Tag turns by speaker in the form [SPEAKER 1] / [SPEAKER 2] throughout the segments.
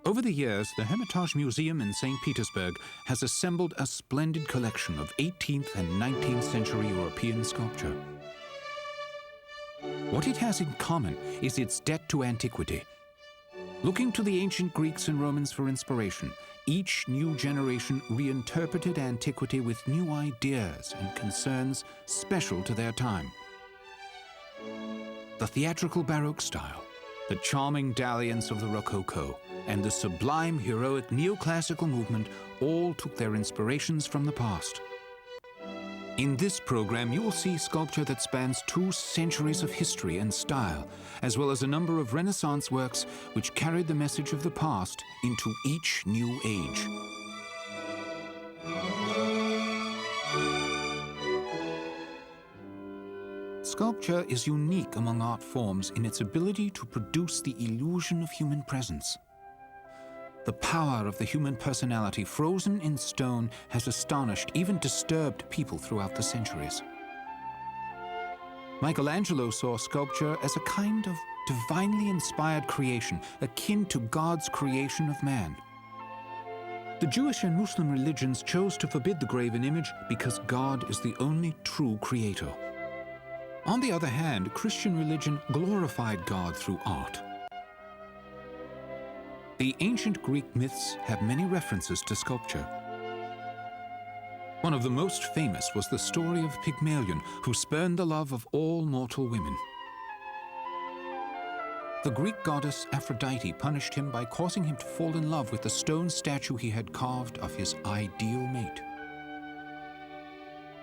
[SPEAKER 1] Over the years, the Hermitage Museum in St. Petersburg has assembled a splendid collection of 18th and 19th century European sculpture. What it has in common is its debt to antiquity. Looking to the ancient Greeks and Romans for inspiration, each new generation reinterpreted antiquity with new ideas and concerns special to their time. The theatrical Baroque style, the charming dalliance of the Rococo, and the sublime heroic Neoclassical movement all took their inspirations from the past. In this program, you will see sculpture that spans 2 centuries of history and style, as well as a number of Renaissance works which carried the message of the past into each new age. Sculpture is unique among art forms in its ability to produce the illusion of human presence. The power of the human personality frozen in stone has astonished, even disturbed people throughout the centuries. Michelangelo saw sculpture as a kind of divinely inspired creation, akin to God's creation of man. The Jewish and Muslim religions chose to forbid the graven image because God is the only true creator. On the other hand, Christian religion glorified God through art. The ancient Greek myths have many references to sculpture. One of the most famous was the story of Pygmalion, who spurned the love of all mortal women. The Greek goddess Aphrodite punished him by causing him to fall in love with the stone statue he had carved of his ideal mate.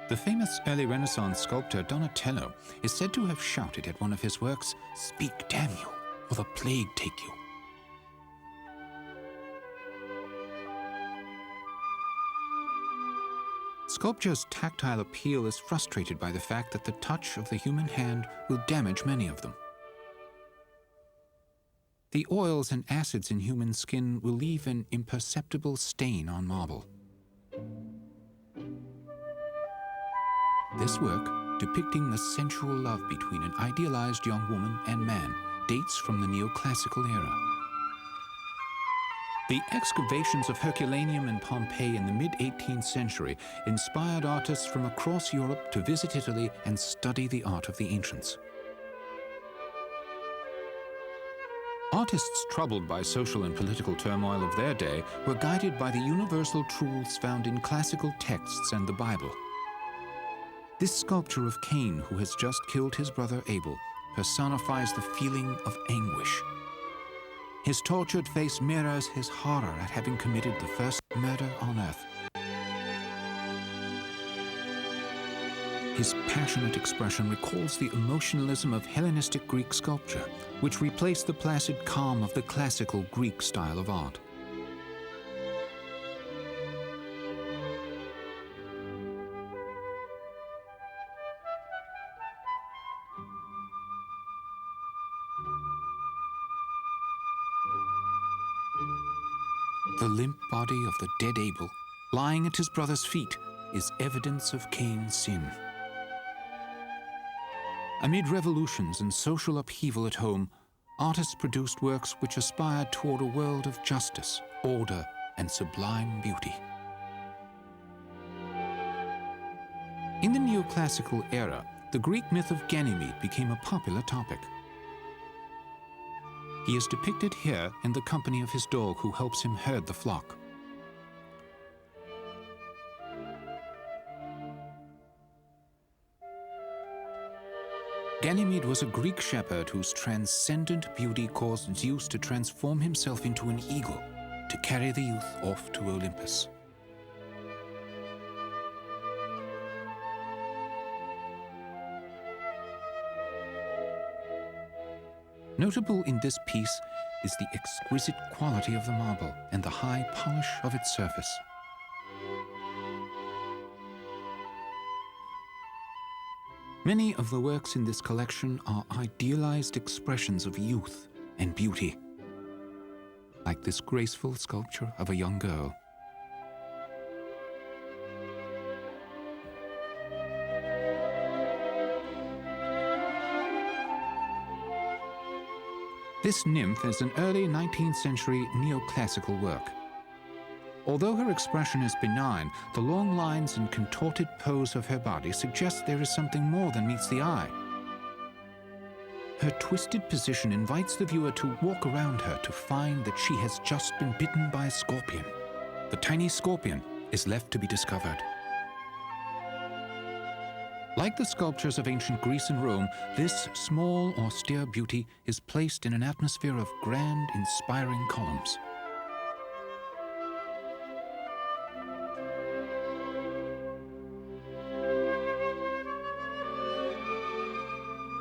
[SPEAKER 1] The famous early Renaissance sculptor Donatello is said to have shouted at one of his works, "Speak, damn you, or the plague take you." Sculpture's tactile appeal is frustrated by the fact that the touch of the human hand will damage many of them. The oils and acids in human skin will leave an imperceptible stain on marble. This work, depicting the sensual love between an idealized young woman and man, dates from the Neoclassical era. The excavations of Herculaneum and Pompeii in the mid-18th century inspired artists from across Europe to visit Italy and study the art of the ancients. Artists troubled by social and political turmoil of their day were guided by the universal truths found in classical texts and the Bible. This sculpture of Cain, who has just killed his brother Abel, personifies the feeling of anguish. His tortured face mirrors his horror at having committed the first murder on earth. His passionate expression recalls the emotionalism of Hellenistic Greek sculpture, which replaced the placid calm of the classical Greek style of art. The limp body of the dead Abel, lying at his brother's feet, is evidence of Cain's sin. Amid revolutions and social upheaval at home, artists produced works which aspired toward a world of justice, order, and sublime beauty. In the Neoclassical era, the Greek myth of Ganymede became a popular topic. He is depicted here in the company of his dog who helps him herd the flock. Ganymede was a Greek shepherd whose transcendent beauty caused Zeus to transform himself into an eagle to carry the youth off to Olympus. Notable in this piece is the exquisite quality of the marble and the high polish of its surface. Many of the works in this collection are idealized expressions of youth and beauty, like this graceful sculpture of a young girl. This nymph is an early 19th century neoclassical work. Although her expression is benign, the long lines and contorted pose of her body suggest there is something more than meets the eye. Her twisted position invites the viewer to walk around her to find that she has just been bitten by a scorpion. The tiny scorpion is left to be discovered. Like the sculptures of ancient Greece and Rome, this small, austere beauty is placed in an atmosphere of grand, inspiring columns.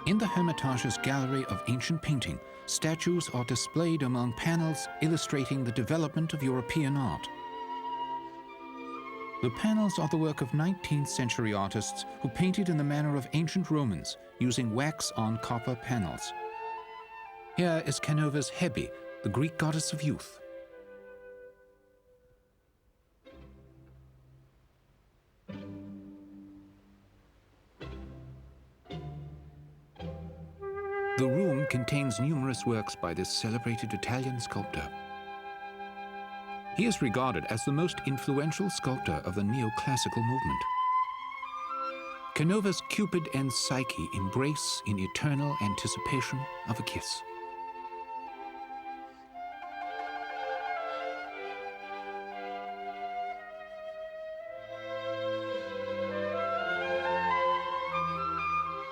[SPEAKER 1] In the Hermitage's gallery of ancient painting, statues are displayed among panels illustrating the development of European art. The panels are the work of 19th century artists who painted in the manner of ancient Romans, using wax on copper panels. Here is Canova's Hebe, the Greek goddess of youth. The room contains numerous works by this celebrated Italian sculptor. He is regarded as the most influential sculptor of the neoclassical movement. Canova's Cupid and Psyche embrace in eternal anticipation of a kiss.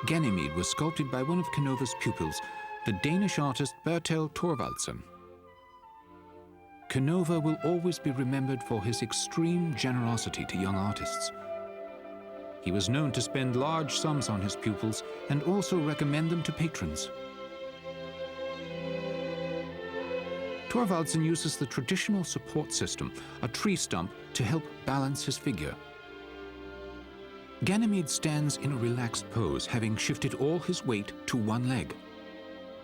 [SPEAKER 1] Ganymede was sculpted by one of Canova's pupils, the Danish artist Bertel Thorvaldsen. Canova will always be remembered for his extreme generosity to young artists. He was known to spend large sums on his pupils and also recommend them to patrons. Thorvaldsen uses the traditional support system, a tree stump, to help balance his figure. Ganymede stands in a relaxed pose, having shifted all his weight to one leg.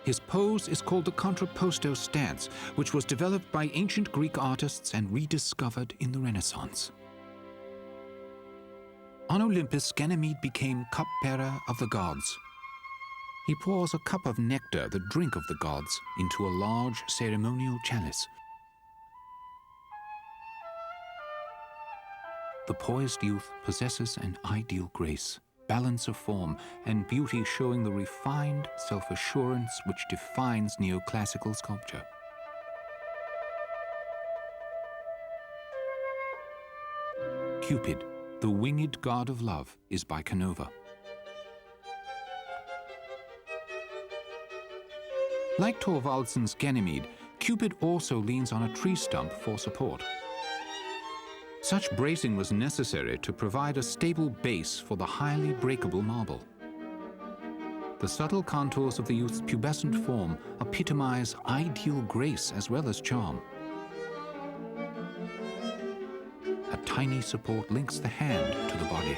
[SPEAKER 1] His pose is called the contrapposto stance, which was developed by ancient Greek artists and rediscovered in the Renaissance. On Olympus, Ganymede became cupbearer of the gods. He pours a cup of nectar, the drink of the gods, into a large ceremonial chalice. The poised youth possesses an ideal grace, balance of form, and beauty, showing the refined self-assurance which defines neoclassical sculpture. Cupid, the winged god of love, is by Canova. Like Thorvaldsen's Ganymede, Cupid also leans on a tree stump for support. Such bracing was necessary to provide a stable base for the highly breakable marble. The subtle contours of the youth's pubescent form epitomize ideal grace as well as charm. A tiny support links the hand to the body.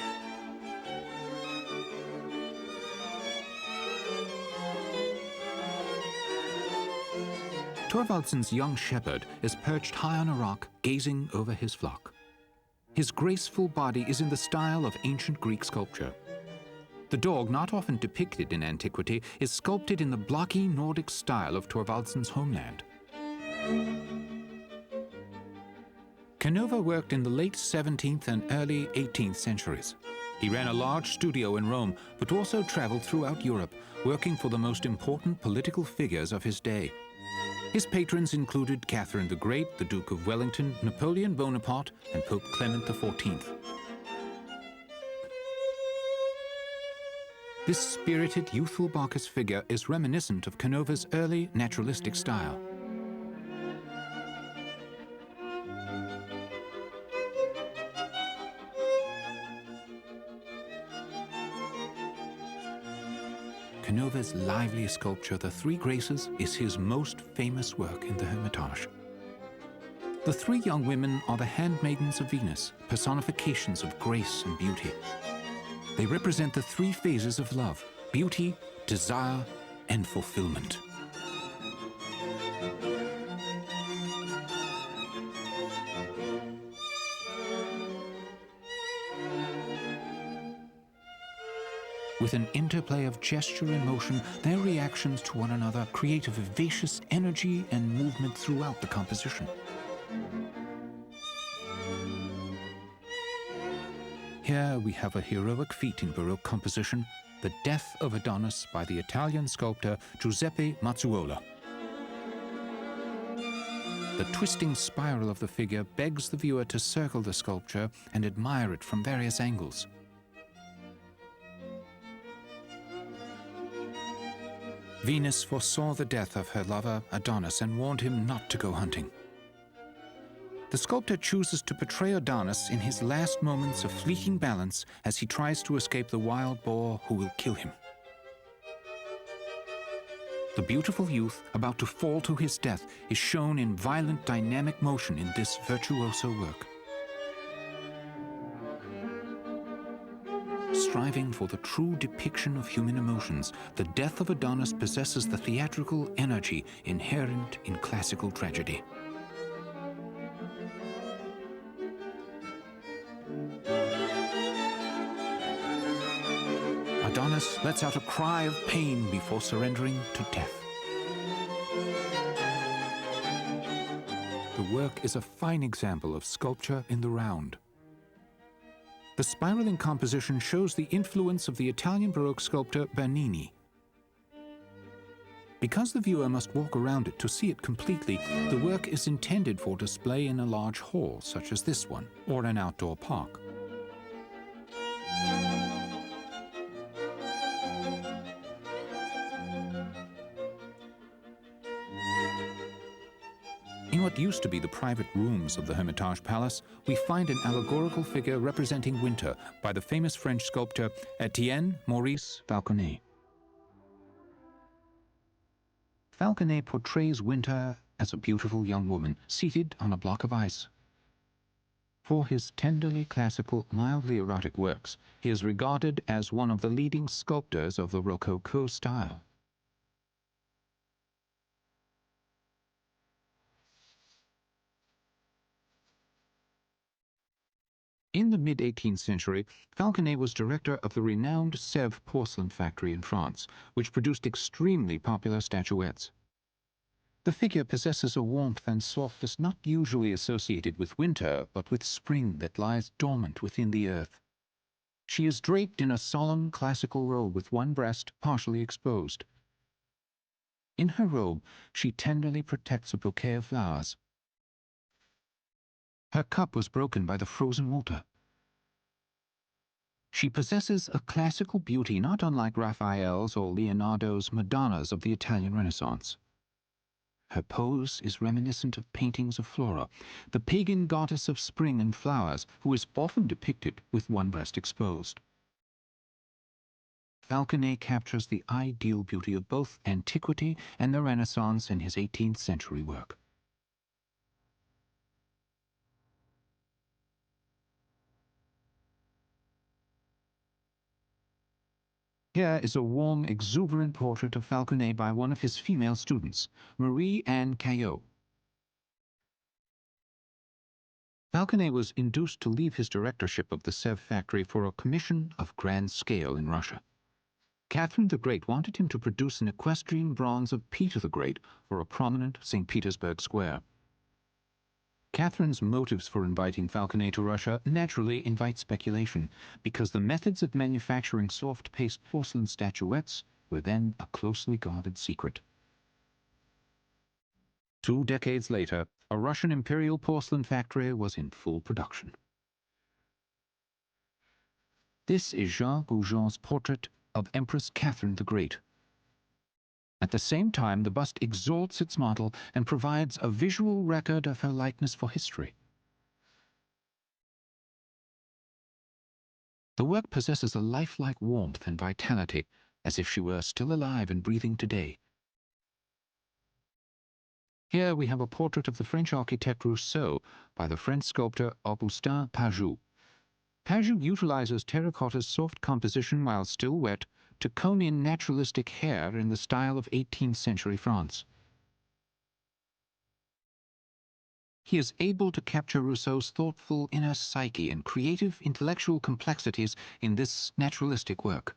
[SPEAKER 1] Thorvaldsen's young shepherd is perched high on a rock, gazing over his flock. His graceful body is in the style of ancient Greek sculpture. The dog, not often depicted in antiquity, is sculpted in the blocky Nordic style of Thorvaldsen's homeland. Canova worked in the late 17th and early 18th centuries. He ran a large studio in Rome, but also traveled throughout Europe, working for the most important political figures of his day. His patrons included Catherine the Great, the Duke of Wellington, Napoleon Bonaparte, and Pope Clement XIV. This spirited, youthful Bacchus figure is reminiscent of Canova's early naturalistic style. Canova's lively sculpture, The Three Graces, is his most famous work in the Hermitage. The three young women are the handmaidens of Venus, personifications of grace and beauty. They represent the three phases of love: beauty, desire, and fulfillment. With an interplay of gesture and motion, their reactions to one another create a vivacious energy and movement throughout the composition. Here we have a heroic feat in Baroque composition, the Death of Adonis by the Italian sculptor Giuseppe Mazzuola. The twisting spiral of the figure begs the viewer to circle the sculpture and admire it from various angles. Venus foresaw the death of her lover Adonis and warned him not to go hunting. The sculptor chooses to portray Adonis in his last moments of fleeting balance as he tries to escape the wild boar who will kill him. The beautiful youth, about to fall to his death, is shown in violent dynamic motion in this virtuoso work. Striving for the true depiction of human emotions, the death of Adonis possesses the theatrical energy inherent in classical tragedy. Adonis lets out a cry of pain before surrendering to death. The work is a fine example of sculpture in the round. The spiraling composition shows the influence of the Italian Baroque sculptor Bernini. Because the viewer must walk around it to see it completely, the work is intended for display in a large hall, such as this one, or an outdoor park. In what used to be the private rooms of the Hermitage Palace, we find an allegorical figure representing winter by the famous French sculptor Étienne Maurice Falconet. Falconet portrays winter as a beautiful young woman seated on a block of ice. For his tenderly classical, mildly erotic works, he is regarded as one of the leading sculptors of the Rococo style. In the mid-18th century, Falconet was director of the renowned Sèvres porcelain factory in France, which produced extremely popular statuettes. The figure possesses a warmth and softness not usually associated with winter, but with spring that lies dormant within the earth. She is draped in a solemn classical robe with one breast partially exposed. In her robe, she tenderly protects a bouquet of flowers. Her cup was broken by the frozen water. She possesses a classical beauty not unlike Raphael's or Leonardo's Madonnas of the Italian Renaissance. Her pose is reminiscent of paintings of Flora, the pagan goddess of spring and flowers, who is often depicted with one breast exposed. Falconet captures the ideal beauty of both antiquity and the Renaissance in his 18th century work. Here is a warm, exuberant portrait of Falconet by one of his female students, Marie-Anne Caillot. Falconet was induced to leave his directorship of the Sèvres factory for a commission of grand scale in Russia. Catherine the Great wanted him to produce an equestrian bronze of Peter the Great for a prominent St. Petersburg square. Catherine's motives for inviting Falconet to Russia naturally invite speculation, because the methods of manufacturing soft-paste porcelain statuettes were then a closely guarded secret. 2 decades later, a Russian imperial porcelain factory was in full production. This is Jean Goujon's portrait of Empress Catherine the Great. At the same time, the bust exalts its model and provides a visual record of her likeness for history. The work possesses a lifelike warmth and vitality, as if she were still alive and breathing today. Here we have a portrait of the French architect Rousseau by the French sculptor Augustin Pajou. Pajou utilizes terracotta's soft composition while still wet to comb in naturalistic hair in the style of 18th century France. He is able to capture Rousseau's thoughtful inner psyche and creative intellectual complexities in this naturalistic work.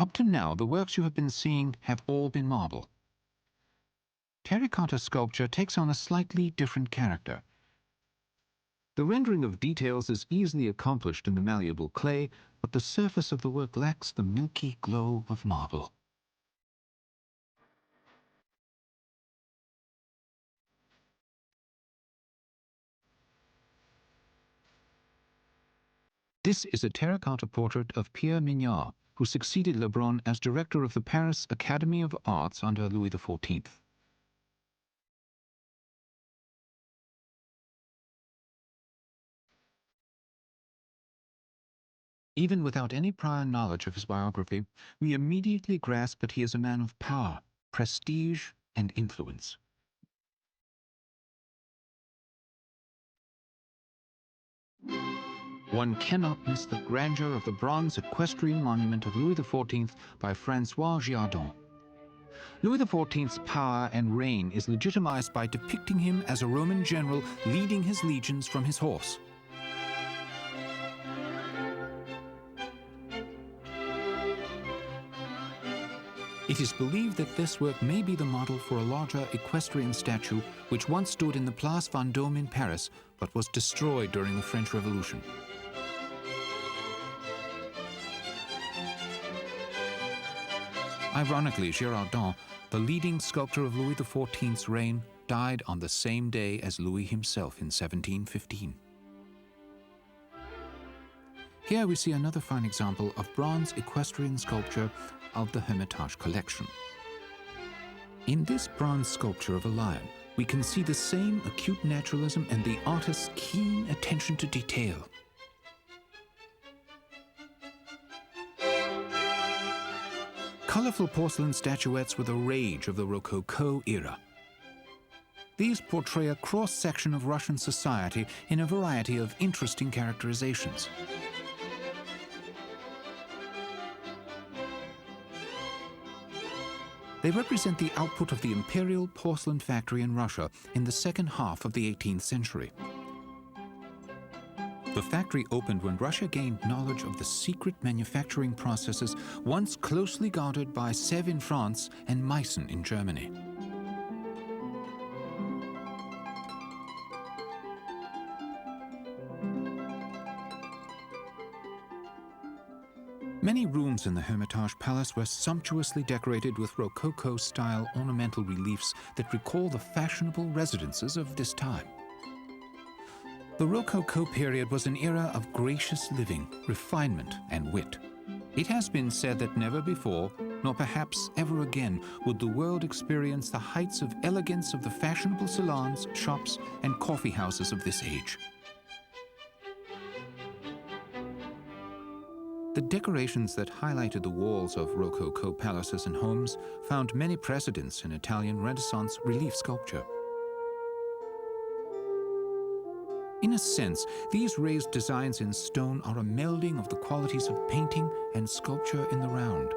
[SPEAKER 1] Up to now, the works you have been seeing have all been marble. Terracotta sculpture takes on a slightly different character. The rendering of details is easily accomplished in the malleable clay, but the surface of the work lacks the milky glow of marble. This is a terracotta portrait of Pierre Mignard, who succeeded Lebrun as director of the Paris Academy of Arts under Louis XIV. Even without any prior knowledge of his biography, we immediately grasp that he is a man of power, prestige, and influence. One cannot miss the grandeur of the bronze equestrian monument of Louis XIV by François Giardon. Louis XIV's power and reign is legitimized by depicting him as a Roman general leading his legions from his horse. It is believed that this work may be the model for a larger equestrian statue which once stood in the Place Vendôme in Paris, but was destroyed during the French Revolution. Ironically, Girardon, the leading sculptor of Louis XIV's reign, died on the same day as Louis himself in 1715. Here we see another fine example of bronze equestrian sculpture of the Hermitage collection. In this bronze sculpture of a lion, we can see the same acute naturalism and the artist's keen attention to detail. Colorful porcelain statuettes were the rage of the Rococo era. These portray a cross-section of Russian society in a variety of interesting characterizations. They represent the output of the imperial porcelain factory in Russia in the second half of the 18th century. The factory opened when Russia gained knowledge of the secret manufacturing processes once closely guarded by Sèvres in France and Meissen in Germany. Many rooms in the Hermitage Palace were sumptuously decorated with Rococo-style ornamental reliefs that recall the fashionable residences of this time. The Rococo period was an era of gracious living, refinement, and wit. It has been said that never before, nor perhaps ever again, would the world experience the heights of elegance of the fashionable salons, shops, and coffee houses of this age. The decorations that highlighted the walls of Rococo palaces and homes found many precedents in Italian Renaissance relief sculpture. In a sense, these raised designs in stone are a melding of the qualities of painting and sculpture in the round.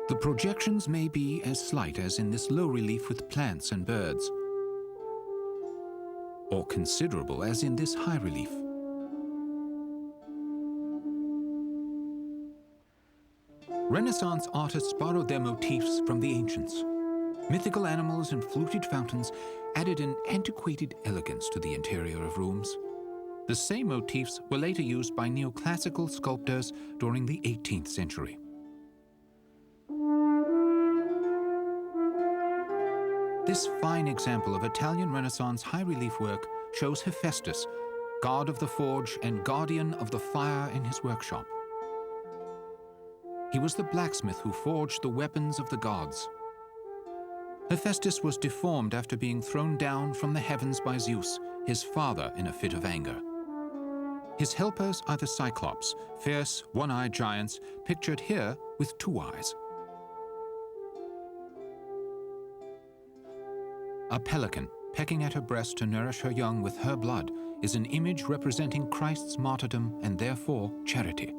[SPEAKER 1] The projections may be as slight as in this low relief with plants and birds, or considerable as in this high relief. Renaissance artists borrowed their motifs from the ancients. Mythical animals and fluted fountains added an antiquated elegance to the interior of rooms. The same motifs were later used by neoclassical sculptors during the 18th century. This fine example of Italian Renaissance high-relief work shows Hephaestus, god of the forge and guardian of the fire in his workshop. He was the blacksmith who forged the weapons of the gods. Hephaestus was deformed after being thrown down from the heavens by Zeus, his father, in a fit of anger. His helpers are the Cyclops, fierce, one-eyed giants, pictured here with two eyes. A pelican, pecking at her breast to nourish her young with her blood, is an image representing Christ's martyrdom and therefore charity.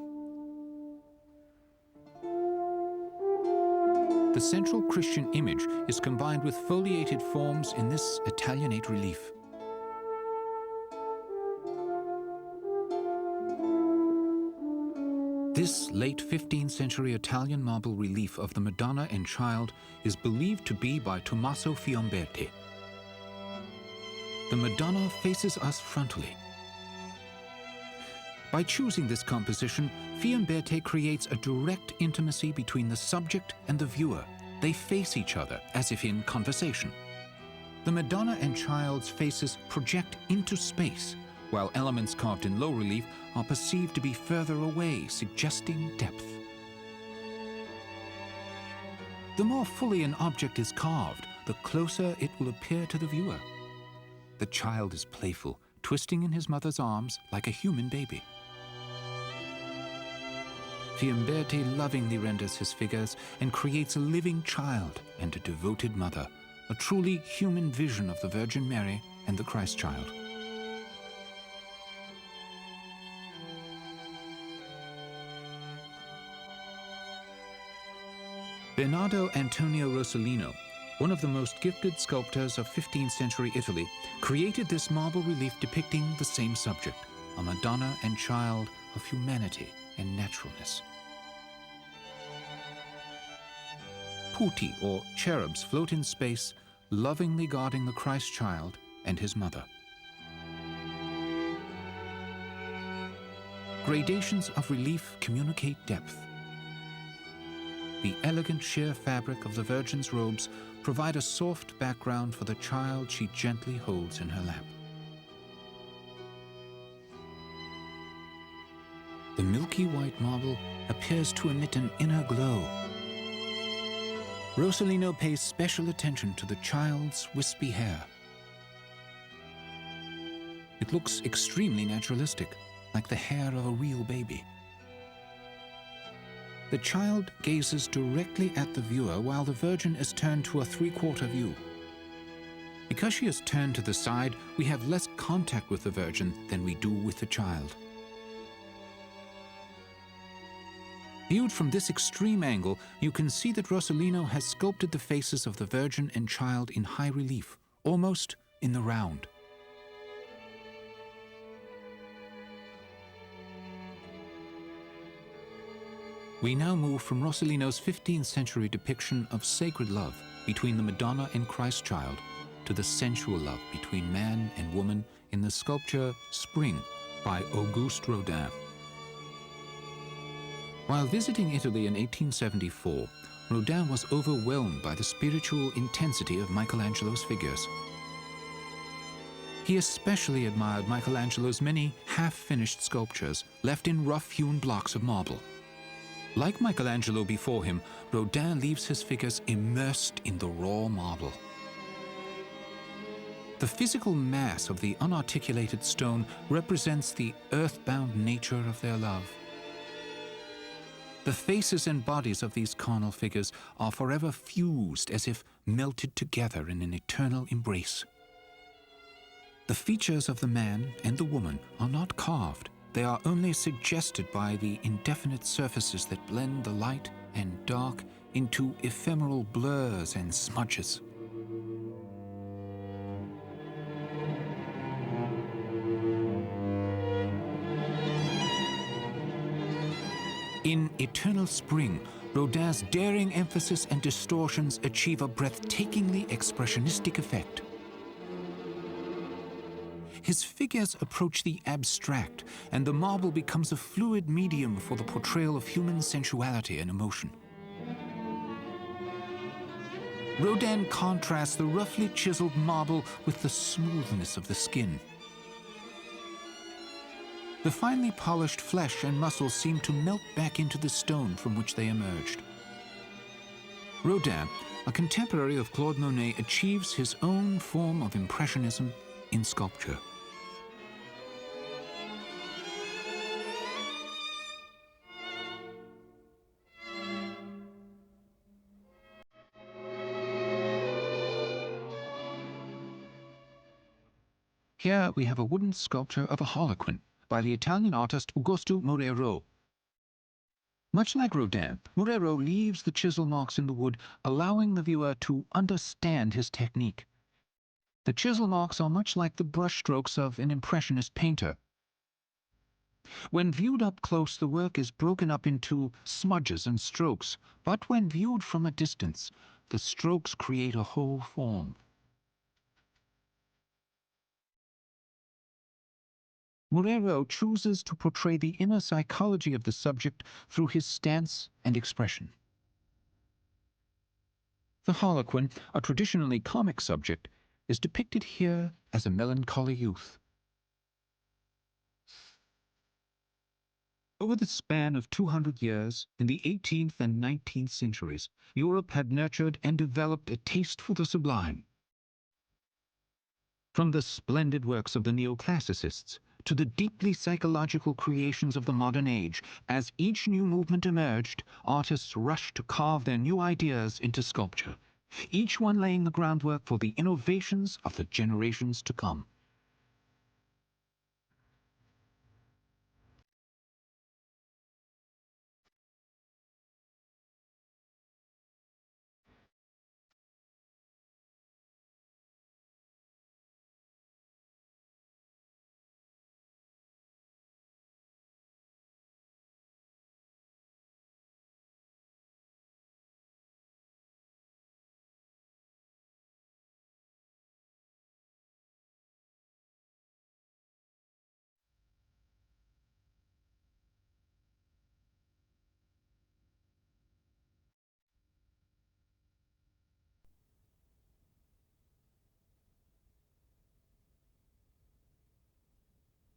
[SPEAKER 1] The central Christian image is combined with foliated forms in this Italianate relief. This late 15th century Italian marble relief of the Madonna and Child is believed to be by Tommaso Fiumberti. The Madonna faces us frontally. By choosing this composition, Fiumberti creates a direct intimacy between the subject and the viewer. They face each other as if in conversation. The Madonna and Child's faces project into space, while elements carved in low relief are perceived to be further away, suggesting depth. The more fully an object is carved, the closer it will appear to the viewer. The child is playful, twisting in his mother's arms like a human baby. Fiumberti lovingly renders his figures and creates a living child and a devoted mother, a truly human vision of the Virgin Mary and the Christ child. Bernardo Antonio Rossellino, one of the most gifted sculptors of 15th century Italy, created this marble relief depicting the same subject, a Madonna and Child of humanity and naturalness. Putti, or cherubs, float in space, lovingly guarding the Christ child and his mother. Gradations of relief communicate depth. The elegant sheer fabric of the Virgin's robes provide a soft background for the child she gently holds in her lap. The milky white marble appears to emit an inner glow. Rossellino pays special attention to the child's wispy hair. It looks extremely naturalistic, like the hair of a real baby. The child gazes directly at the viewer while the Virgin is turned to a three-quarter view. Because she is turned to the side, we have less contact with the Virgin than we do with the child. Viewed from this extreme angle, you can see that Rossellino has sculpted the faces of the Virgin and Child in high relief, almost in the round. We now move from Rossellino's 15th century depiction of sacred love between the Madonna and Christ child to the sensual love between man and woman in the sculpture Spring by Auguste Rodin. While visiting Italy in 1874, Rodin was overwhelmed by the spiritual intensity of Michelangelo's figures. He especially admired Michelangelo's many half-finished sculptures left in rough-hewn blocks of marble. Like Michelangelo before him, Rodin leaves his figures immersed in the raw marble. The physical mass of the unarticulated stone represents the earthbound nature of their love. The faces and bodies of these carnal figures are forever fused as if melted together in an eternal embrace. The features of the man and the woman are not carved. They are only suggested by the indefinite surfaces that blend the light and dark into ephemeral blurs and smudges. In Eternal Spring, Rodin's daring emphasis and distortions achieve a breathtakingly expressionistic effect. His figures approach the abstract, and the marble becomes a fluid medium for the portrayal of human sensuality and emotion. Rodin contrasts the roughly chiseled marble with the smoothness of the skin. The finely polished flesh and muscles seem to melt back into the stone from which they emerged. Rodin, a contemporary of Claude Monet, achieves his own form of impressionism in sculpture. Here we have a wooden sculpture of a harlequin by the Italian artist Augusto Morero. Much like Rodin, Murero leaves the chisel marks in the wood, allowing the viewer to understand his technique. The chisel marks are much like the brushstrokes of an impressionist painter. When viewed up close, the work is broken up into smudges and strokes, but when viewed from a distance, the strokes create a whole form. Murero chooses to portray the inner psychology of the subject through his stance and expression. The Harlequin, a traditionally comic subject, is depicted here as a melancholy youth. Over the span of 200 years, in the 18th and 19th centuries, Europe had nurtured and developed a taste for the sublime. From the splendid works of the neoclassicists to the deeply psychological creations of the modern age, as each new movement emerged, artists rushed to carve their new ideas into sculpture, each one laying the groundwork for the innovations of the generations to come.